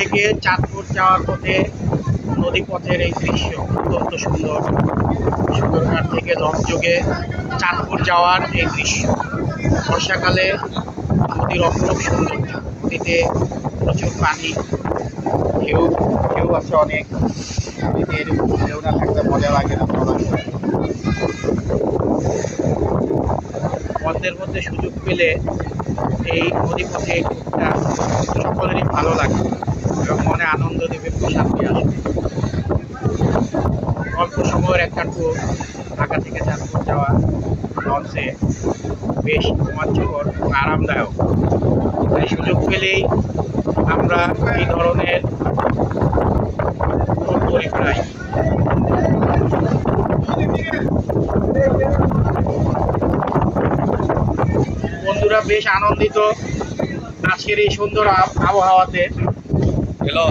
থেকে চাঁদপুর যাওয়ার পথে নদী পথের এই দৃশ্য অত্যন্ত সুন্দর। সুন্দরঘাট থেকে লঞ্চযোগে চাঁদপুর যাওয়ার এই দৃশ্য বর্ষাকালে নদীর অপরূপ সৌন্দর্য। নদীতে প্রচুর পানি, ঢেউ ঢেউ আছে অনেক। নদীতে এরকম ঢেউ না থাকলে মজা লাগে না। বন্ধের মধ্যে সুযোগ পেলে এই নদী পথে ট্যুরটা সকলেরই ভালো লাগে এবং মনে আনন্দ দেবে, প্রশান্তি আসবে। অল্প সময়ের একটা ট্যুর ঢাকা থেকে চাঁদপুর যাওয়া লঞ্চে বেশ রোমাঞ্চকর এবং আরামদায়ক। তাই সুযোগ পেলেই আমরা এই ধরনের ট্যুর করি প্রায়। বন্ধুরা বেশ আনন্দিত আজকের এই সুন্দর আবহাওয়াতে। হ্যালো